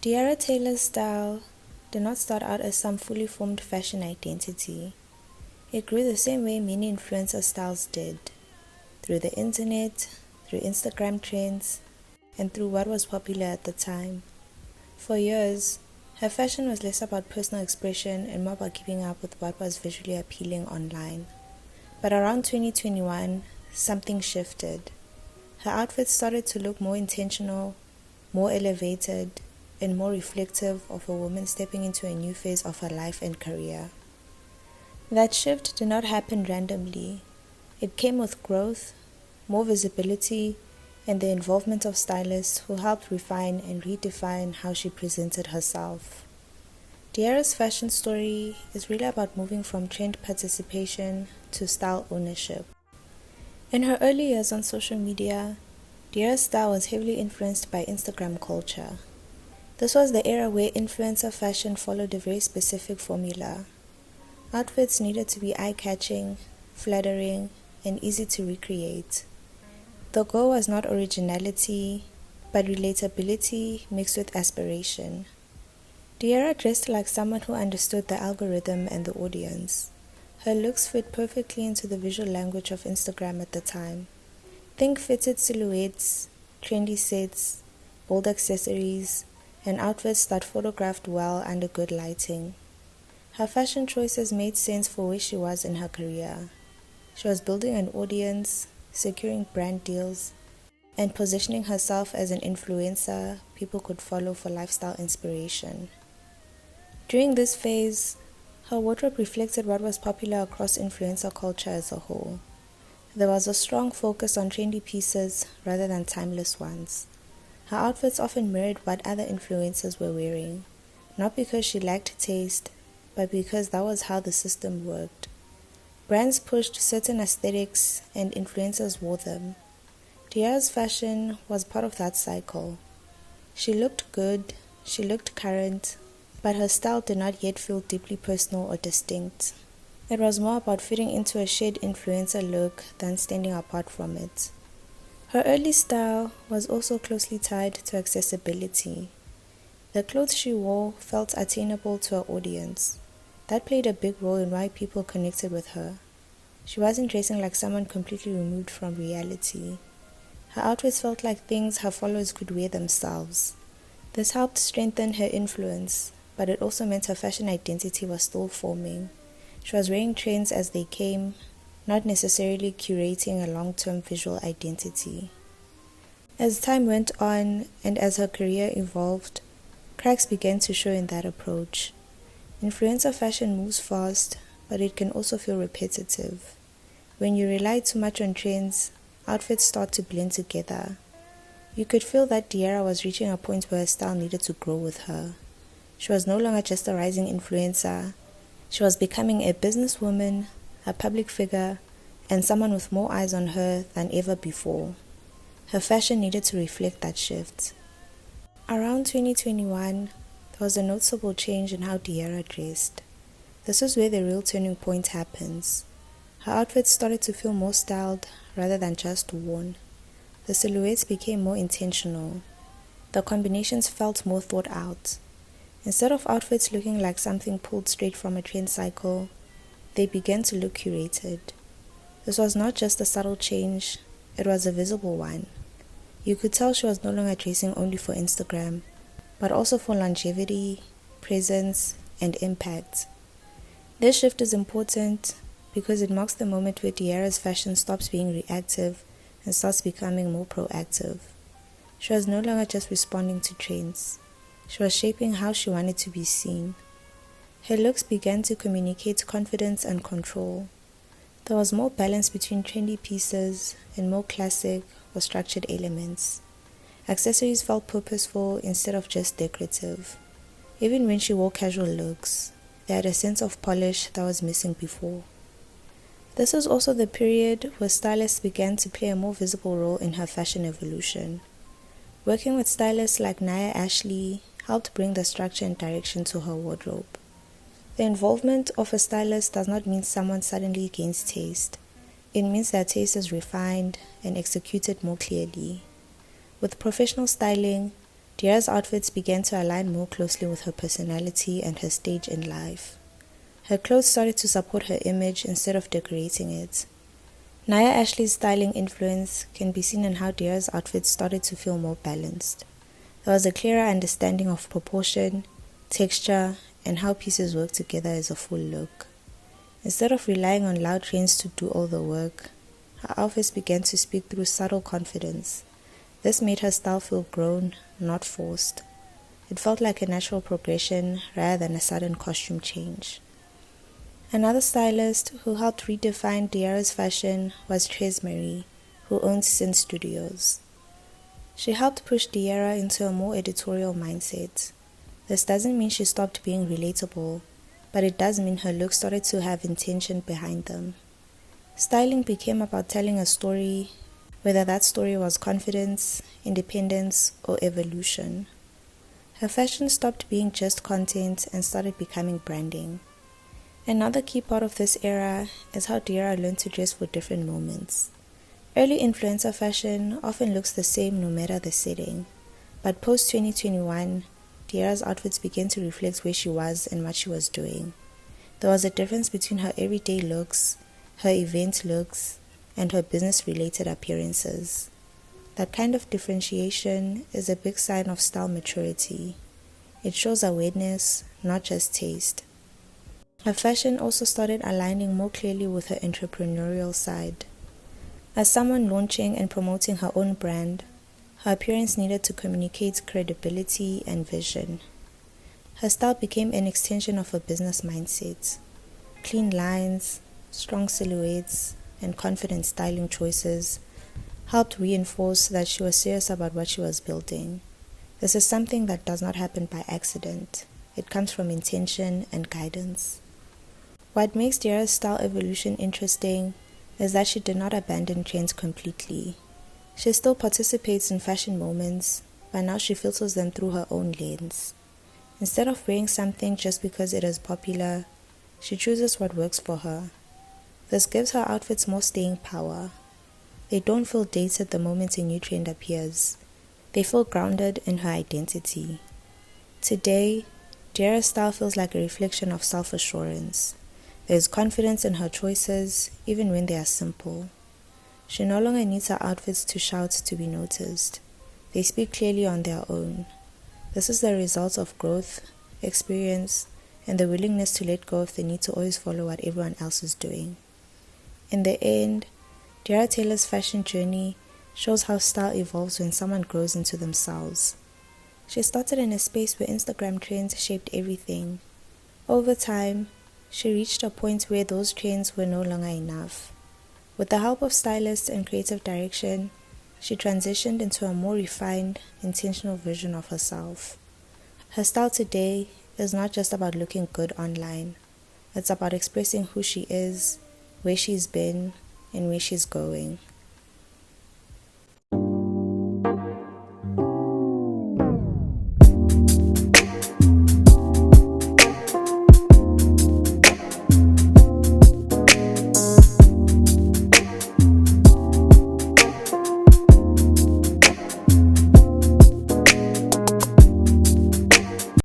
Tiara Taylor's style did not start out as some fully formed fashion identity. It grew the same way many influencer styles did, through the internet, through Instagram trends, and through what was popular at the time. For years, her fashion was less about personal expression and more about keeping up with what was visually appealing online. But around 2021, something shifted. Her outfits started to look more intentional, more elevated, and more reflective of a woman stepping into a new phase of her life and career. That shift did not happen randomly. It came with growth, more visibility, and the involvement of stylists who helped refine and redefine how she presented herself. Tiara's fashion story is really about moving from trend participation to style ownership. In her early years on social media, Tiara's style was heavily influenced by Instagram culture. This was the era where influencer fashion followed a very specific formula. Outfits needed to be eye-catching, flattering, and easy to recreate. The goal was not originality, but relatability mixed with aspiration. Tiara dressed like someone who understood the algorithm and the audience. Her looks fit perfectly into the visual language of Instagram at the time. Think fitted silhouettes, trendy sets, bold accessories, and outfits that photographed well under good lighting. Her fashion choices made sense for where she was in her career. She was building an audience, securing brand deals, and positioning herself as an influencer people could follow for lifestyle inspiration. During this phase, her wardrobe reflected what was popular across influencer culture as a whole. There was a strong focus on trendy pieces rather than timeless ones. Her outfits often mirrored what other influencers were wearing, not because she lacked taste, but because that was how the system worked. Brands pushed certain aesthetics and influencers wore them. Tiara's fashion was part of that cycle. She looked good, she looked current, but her style did not yet feel deeply personal or distinct. It was more about fitting into a shared influencer look than standing apart from it. Her early style was also closely tied to accessibility. The clothes she wore felt attainable to her audience. That played a big role in why people connected with her. She wasn't dressing like someone completely removed from reality. Her outfits felt like things her followers could wear themselves. This helped strengthen her influence, but it also meant her fashion identity was still forming. She was wearing trends as they came, not necessarily curating a long-term visual identity. As time went on and as her career evolved, cracks began to show in that approach. Influencer fashion moves fast, but it can also feel repetitive. When you rely too much on trends, outfits start to blend together. You could feel that Tiara was reaching a point where her style needed to grow with her. She was no longer just a rising influencer. She was becoming a businesswoman, a public figure, and someone with more eyes on her than ever before. Her fashion needed to reflect that shift. Around 2021, there was a noticeable change in how Tiara dressed. This is where the real turning point happens. Her outfits started to feel more styled rather than just worn. The silhouettes became more intentional. The combinations felt more thought out. Instead of outfits looking like something pulled straight from a trend cycle, they began to look curated. This was not just a subtle change, it was a visible one. You could tell she was no longer dressing only for Instagram, but also for longevity, presence, and impact. This shift is important because it marks the moment where Tiara's fashion stops being reactive and starts becoming more proactive. She was no longer just responding to trends. She was shaping how she wanted to be seen. Her looks began to communicate confidence and control. There was more balance between trendy pieces and more classic or structured elements. Accessories felt purposeful instead of just decorative. Even when she wore casual looks, they had a sense of polish that was missing before. This was also the period where stylists began to play a more visible role in her fashion evolution. Working with stylists like Naya helped bring the structure and direction to her wardrobe. The involvement of a stylist does not mean someone suddenly gains taste. It means that taste is refined and executed more clearly. With professional styling, Diara's outfits began to align more closely with her personality and her stage in life. Her clothes started to support her image instead of decorating it. Naya Ashley's styling influence can be seen in how Diara's outfits started to feel more balanced. There was a clearer understanding of proportion, texture, and how pieces work together as a full look. Instead of relying on loud trends to do all the work, her outfits began to speak through subtle confidence. This made her style feel grown, not forced. It felt like a natural progression rather than a sudden costume change. Another stylist who helped redefine Diara's fashion was Tres Marie, who owns Sin Studios. She helped push Diara into a more editorial mindset. This doesn't mean she stopped being relatable, but it does mean her looks started to have intention behind them. Styling became about telling a story, whether that story was confidence, independence, or evolution. Her fashion stopped being just content and started becoming branding. Another key part of this era is how Diara learned to dress for different moments. Early influencer fashion often looks the same no matter the setting, but post-2021, Diara's outfits began to reflect where she was and what she was doing. There was a difference between her everyday looks, her event looks, and her business-related appearances. That kind of differentiation is a big sign of style maturity. It shows awareness, not just taste. Her fashion also started aligning more clearly with her entrepreneurial side. As someone launching and promoting her own brand, her appearance needed to communicate credibility and vision. Her style became an extension of her business mindset. Clean lines, strong silhouettes, and confident styling choices helped reinforce that she was serious about what she was building. This is something that does not happen by accident. It comes from intention and guidance. What makes Diara's style evolution interesting is that she did not abandon trends completely. She still participates in fashion moments, but now she filters them through her own lens. Instead of wearing something just because it is popular, she chooses what works for her. This gives her outfits more staying power. They don't feel dated the moment a new trend appears. They feel grounded in her identity. Today, Diara's style feels like a reflection of self-assurance. There's confidence in her choices, even when they are simple. She no longer needs her outfits to shout to be noticed. They speak clearly on their own. This is the result of growth, experience, and the willingness to let go of the need to always follow what everyone else is doing. In the end, Diara Taylor's fashion journey shows how style evolves when someone grows into themselves. She started in a space where Instagram trends shaped everything. Over time, she reached a point where those trends were no longer enough. With the help of stylists and creative direction, she transitioned into a more refined, intentional version of herself. Her style today is not just about looking good online. It's about expressing who she is, where she's been, and where she's going.